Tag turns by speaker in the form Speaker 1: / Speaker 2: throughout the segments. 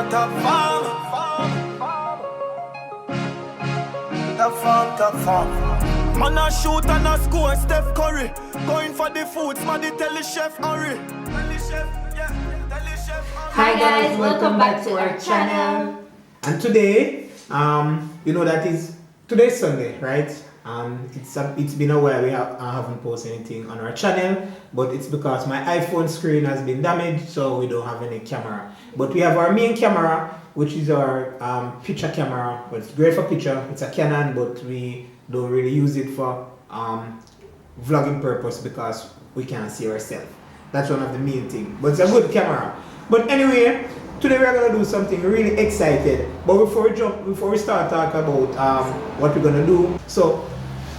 Speaker 1: top farm. Top farm. Man a shoot and a score, Steph Curry. Going for the food, smaddy tell the chef hurry. Tell the chef, yeah, tell the chef hurry.
Speaker 2: Hi guys, welcome back to our channel.
Speaker 3: And today, you know that is today's Sunday, right? It's been a while I haven't posted anything on our channel, but it's because my iPhone screen has been damaged, so we don't have any camera. But we have our main camera, which is our picture camera. But it's great for picture. It's a Canon, but we don't really use it for vlogging purpose because we can't see ourselves. That's one of the main things. But it's a good camera. But anyway, today we're gonna do something really excited. But before we start talking about what we're gonna do, so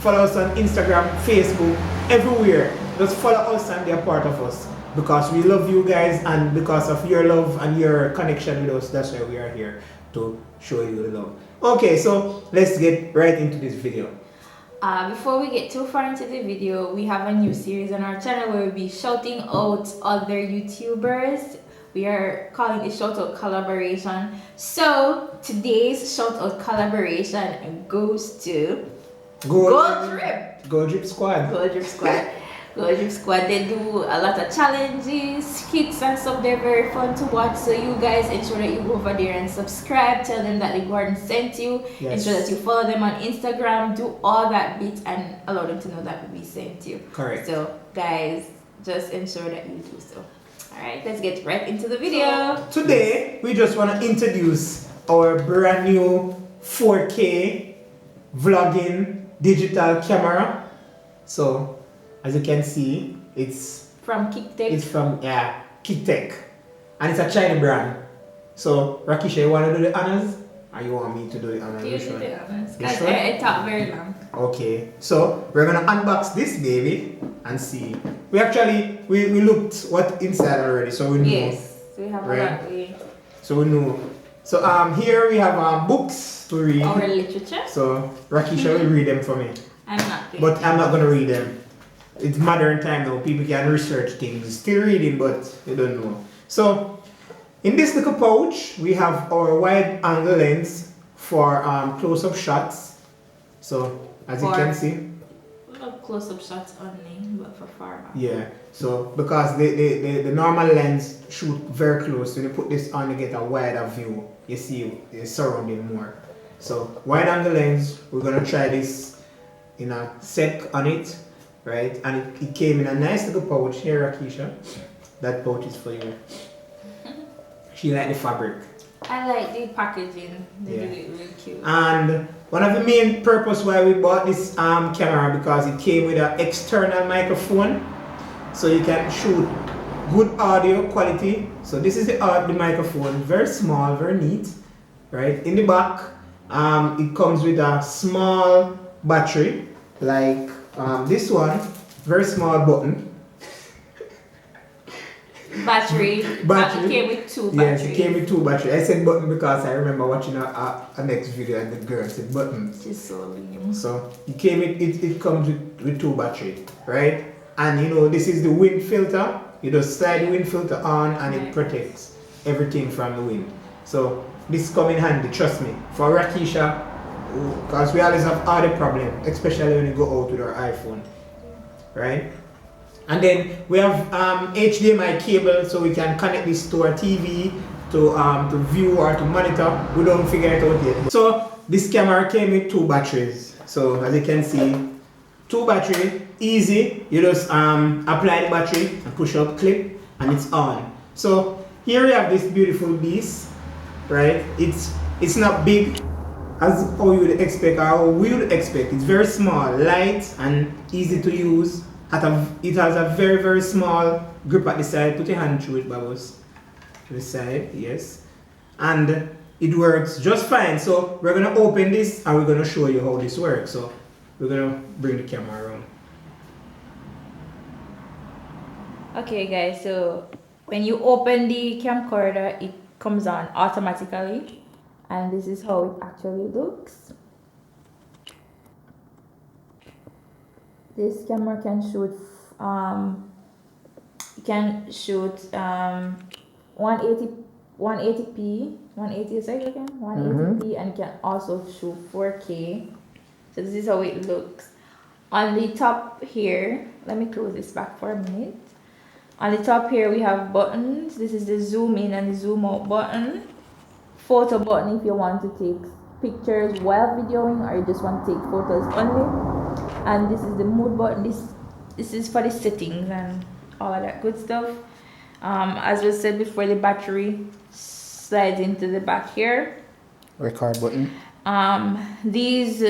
Speaker 3: follow us on Instagram, Facebook, everywhere. Just follow us and be a part of us because we love you guys, and because of your love and your connection with us, that's why we are here to show you the love. Okay, so let's get right into this video.
Speaker 2: Before we get too far into the video, we have a new series on our channel where we'll be shouting out other YouTubers. We are calling it shout out collaboration. So today's shout out collaboration goes to Gold Drip
Speaker 3: Squad.
Speaker 2: Gold Drip Squad. Gold Drip Squad. They do a lot of challenges, skits and stuff. They're very fun to watch. So you guys ensure that you go over there and subscribe. Tell them that the Gordon sent you.
Speaker 3: Yes.
Speaker 2: Ensure that you follow them on Instagram. Do all that bit and allow them to know that we sent you.
Speaker 3: Correct.
Speaker 2: So guys, just ensure that you do so. Alright, let's get right into the video.
Speaker 3: Today, we just want to introduce our brand new 4K vlogging digital camera. So, as you can see, it's
Speaker 2: From KickTech.
Speaker 3: It's from KickTech, and it's a China brand. So, Rakisha, you want to do the honors, or you want me to do the honors?
Speaker 2: Do you do the honors?
Speaker 3: You
Speaker 2: Because
Speaker 3: sure?
Speaker 2: I talk very long.
Speaker 3: Okay, so we're gonna unbox this baby and see. We actually we looked what inside already, so we know.
Speaker 2: Yes, we have
Speaker 3: Right.
Speaker 2: a lot.
Speaker 3: So we know. So here we have books to read.
Speaker 2: Our literature.
Speaker 3: So Rakisha will read them for me.
Speaker 2: I'm not doing
Speaker 3: But
Speaker 2: it.
Speaker 3: I'm not gonna read them. It's modern time now. People can research things. Still reading, but they don't know. So in this little pouch, we have our wide angle lens for close-up shots. So as you can see.
Speaker 2: Not close-up shots only, but for far back.
Speaker 3: Yeah, so because the normal lens shoot very close, when you put this on, you get a wider view. You see the surrounding more. So wide angle lens, we're gonna try this in a sec on it, right? And it came in a nice little pouch here, Rakisha. That pouch is for you. She like the fabric.
Speaker 2: I like the packaging. They
Speaker 3: Yeah.
Speaker 2: did it really cute.
Speaker 3: And one of the main purpose why we bought this camera, because it came with an external microphone, so you can shoot good audio quality. So this is the microphone, very small, very neat, right? In the back, it comes with a small battery, like this one, very small button.
Speaker 2: Battery.
Speaker 3: Battery.
Speaker 2: It came with two
Speaker 3: Yes,
Speaker 2: batteries.
Speaker 3: it came with two batteries. I said button because I remember watching a next video and the girl said button.
Speaker 2: She's so lame.
Speaker 3: So it comes with two batteries, right? And you know, this is the wind filter. You just slide the wind filter on and it protects everything from the wind. So this come in handy, trust me. For Rakisha, because we always have audio problem, especially when you go out with our iPhone, right? And then we have HDMI cable, so we can connect this to our TV to view or to monitor. We don't figure it out yet. So this camera came with two batteries. So as you can see, two battery, easy. You just apply the battery and push up, clip, and it's on. So here we have this beautiful beast, right? It's not big as how you would expect or how we would expect. It's very small, light, and easy to use. It has a very, very small grip at the side. Put your hand through it, Babos. To the side, yes. And it works just fine. So we're gonna open this and we're gonna show you how this works. So we're gonna bring the camera around.
Speaker 2: Okay guys, so when you open the camcorder, it comes on automatically. And this is how it actually looks. This camera can shoot 180 180p, 180 second again, 180p, and it can also shoot 4K. So this is how it looks. On the top here, let me close this back for a minute. On the top here we have buttons. This is the zoom in and the zoom out button. Photo button if you want to take pictures while videoing or you just want to take photos only. And this is the mode button. This is for the settings and all of that good stuff. As we said before, the battery slides into the back here.
Speaker 3: Record button.
Speaker 2: These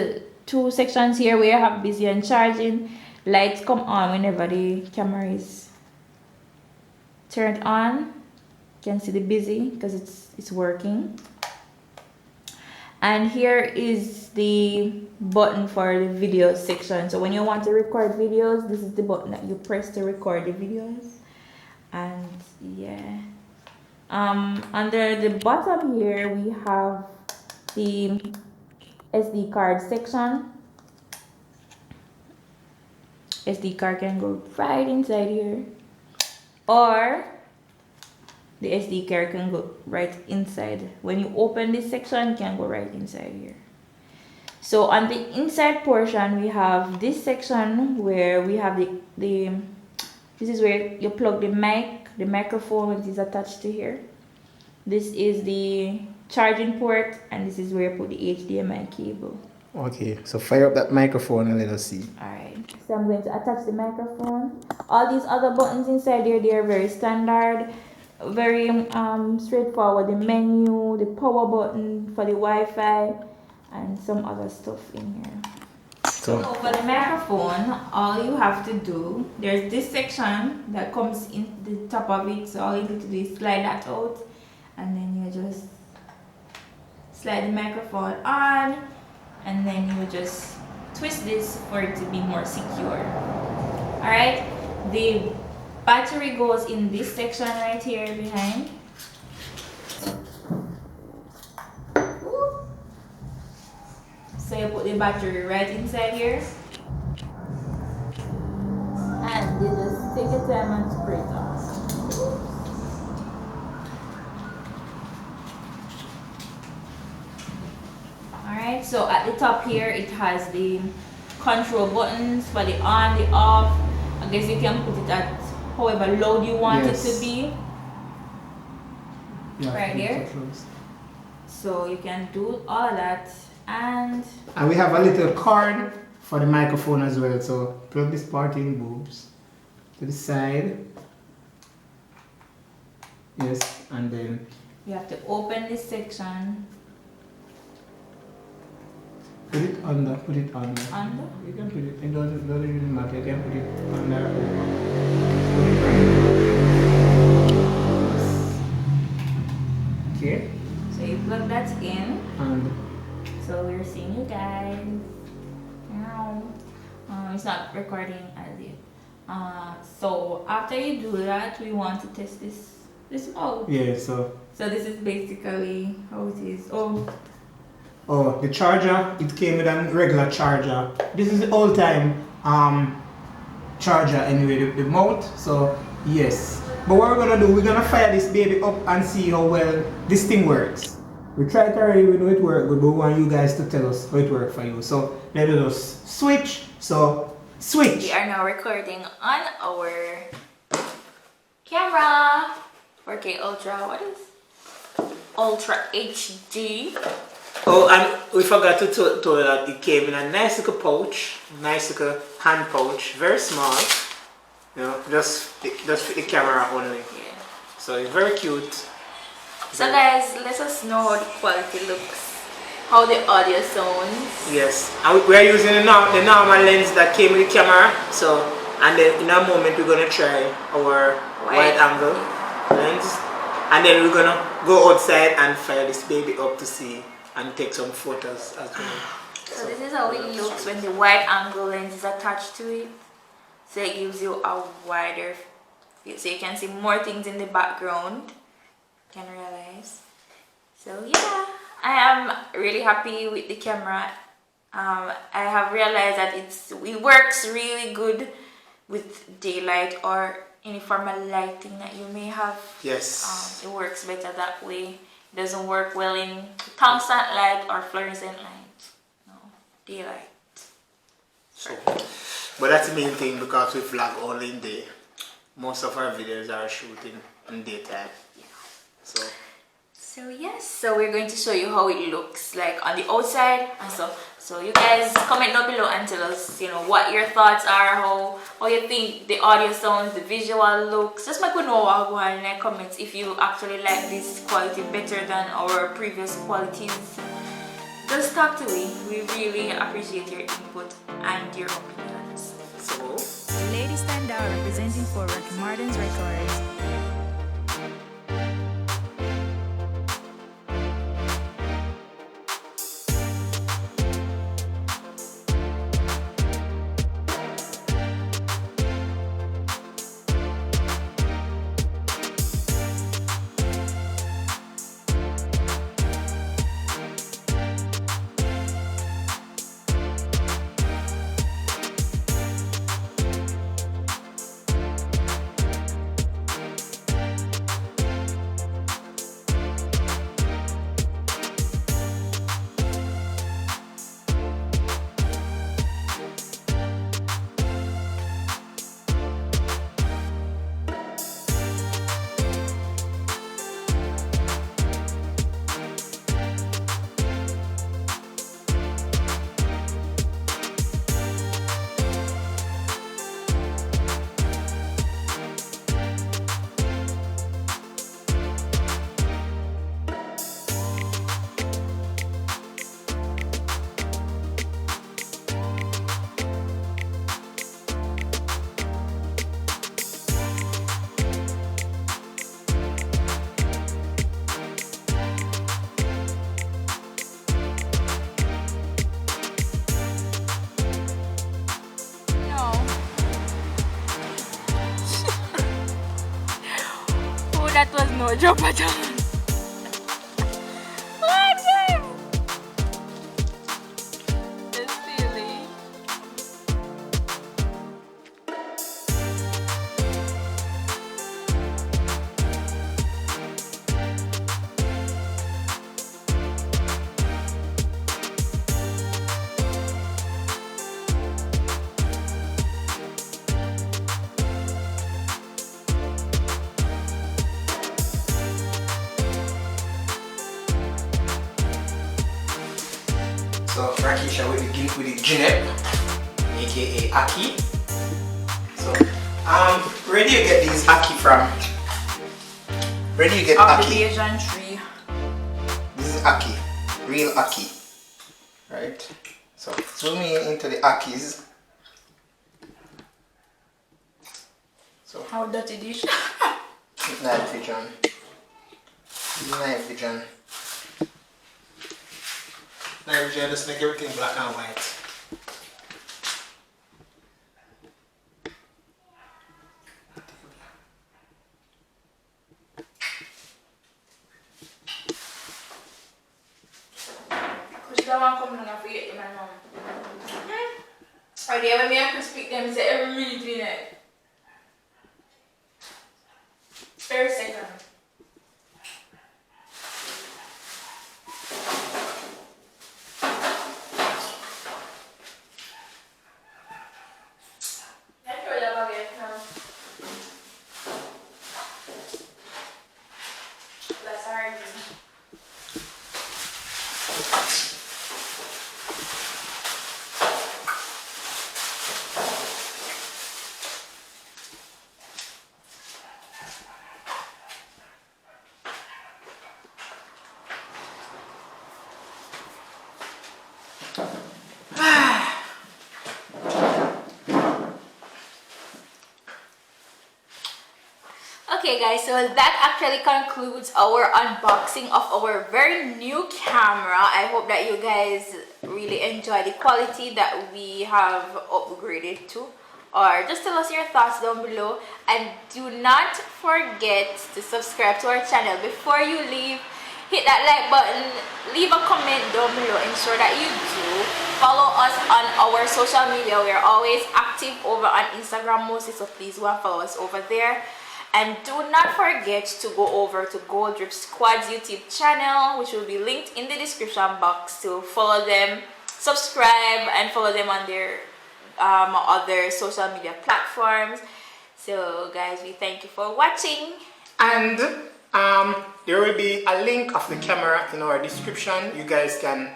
Speaker 2: two sections here where you have busy and charging, lights come on whenever the camera is turned on. You can see the busy because it's working. And here is the button for the video section. So when you want to record videos, this is the button that you press to record the videos. And yeah, under the bottom here we have the SD card section. SD card can go right inside here, or the SD card can go right inside. When you open this section, it can go right inside here. So on the inside portion, we have this section where we have this is where you plug the microphone, which is attached to here. This is the charging port, and this is where you put the HDMI cable.
Speaker 3: Okay, so fire up that microphone and let us see.
Speaker 2: Alright, so I'm going to attach the microphone. All these other buttons inside here, they are very standard, very straightforward. The menu, the power button for the Wi-Fi, and some other stuff in here. So for the microphone, all you have to do, there's this section that comes in the top of it, so all you need to do is slide that out, and then you just slide the microphone on, and then you just twist this for it to be more secure. Alright, the battery goes in this section right here behind. So you put the battery right inside here, and you just take your time and spray it on. Alright, so at the top here it has the control buttons for the on, the off. I guess you can put it at however loud you want it to be. Yeah, right there. So you can do all of that. And
Speaker 3: we have a little cord for the microphone as well, so plug this part in, boobs, to the side. Yes, and then
Speaker 2: you have to open this section.
Speaker 3: Put it under, put it under.
Speaker 2: Under?
Speaker 3: You can put it, it doesn't really matter, you can put it under. Okay.
Speaker 2: So you plug that in.
Speaker 3: And
Speaker 2: so we're seeing you guys. It's not recording as yet. So after you do that, we want to test this out.
Speaker 3: yeah, so
Speaker 2: this is basically how it is.
Speaker 3: Oh, the charger, it came with a regular charger. This is the old time charger anyway, the mount, so yes. But what we're gonna do, we're gonna fire this baby up and see how well this thing works. We tried it already, we know it worked good, but we want you guys to tell us how it worked for you. So let us switch, so switch.
Speaker 2: We are now recording on our camera, 4K Ultra, what is? Ultra HD.
Speaker 3: Oh, and we forgot to tell you that it came in a nice little pouch, nice little hand pouch, very small. You know, just fit the camera only.
Speaker 2: Yeah.
Speaker 3: So it's very cute.
Speaker 2: So guys, let us know how the quality looks, how the audio sounds.
Speaker 3: Yes, and we are using the normal lens that came with the camera. So, and then in a moment we're gonna try our wide angle lens, and then we're gonna go outside and fire this baby up to see and take some photos as well.
Speaker 2: So this is how it looks when the wide angle lens is attached to it. So it gives you a wider field, so you can see more things in the background. Can realize. So yeah, I am really happy with the camera. I have realized that it works really good with daylight or any form of lighting that you may have.
Speaker 3: Yes.
Speaker 2: It works better that way. It doesn't work well in tungsten light or fluorescent light. No, daylight.
Speaker 3: So, but that's the main thing because we vlog only in day. Most of our videos are shooting in daytime.
Speaker 2: Yeah.
Speaker 3: So
Speaker 2: yes, so we're going to show you how it looks like on the outside and so you guys comment down below and tell us, you know, what your thoughts are, how you think the audio sounds, the visual looks. Just make me know what go in the comments if you actually like this quality better than our previous qualities. Just talk to me. We really appreciate your input and your opinions.
Speaker 3: So
Speaker 4: Lady Stand Out representing for Rocky Martin's Records.
Speaker 2: That was no joke at all. What? It's silly.
Speaker 3: So Rakisha will begin with the Ginep, aka Aki. So where do you get these Aki from? Where do you get Aki?
Speaker 2: Asian tree.
Speaker 3: This is Aki, real Aki, right? So zooming into the Akis. So
Speaker 2: How dirty dish?
Speaker 3: night vision. Night vision. Night vision just make everything black and white.
Speaker 2: Okay, when me have to speak them, say every minute in it. Per second. Okay guys, so that actually concludes our unboxing of our very new camera. I hope that you guys really enjoy the quality that we have upgraded to, or just tell us your thoughts down below, and do not forget to subscribe to our channel. Before you leave, hit that like button, leave a comment down below, ensure that you do, follow us on our social media. We are always active over on Instagram mostly, so please go and follow us over there. And do not forget to go over to Gold Drip Squad's YouTube channel, which will be linked in the description box, to follow them, subscribe, and follow them on their other social media platforms. So guys, we thank you for watching.
Speaker 3: And there will be a link of the camera in our description. You guys can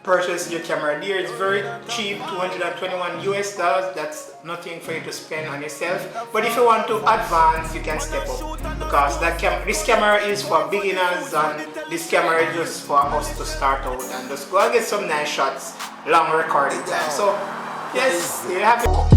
Speaker 3: purchase your camera there. It's very cheap, $221 US. That's nothing for you to spend on yourself. But if you want to advance, you can step up, because this camera is for beginners, and this camera is just for us to start out and just go and get some nice shots, long recording time. So yes, you have it.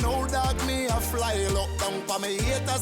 Speaker 1: No dog me a fly look down for me haters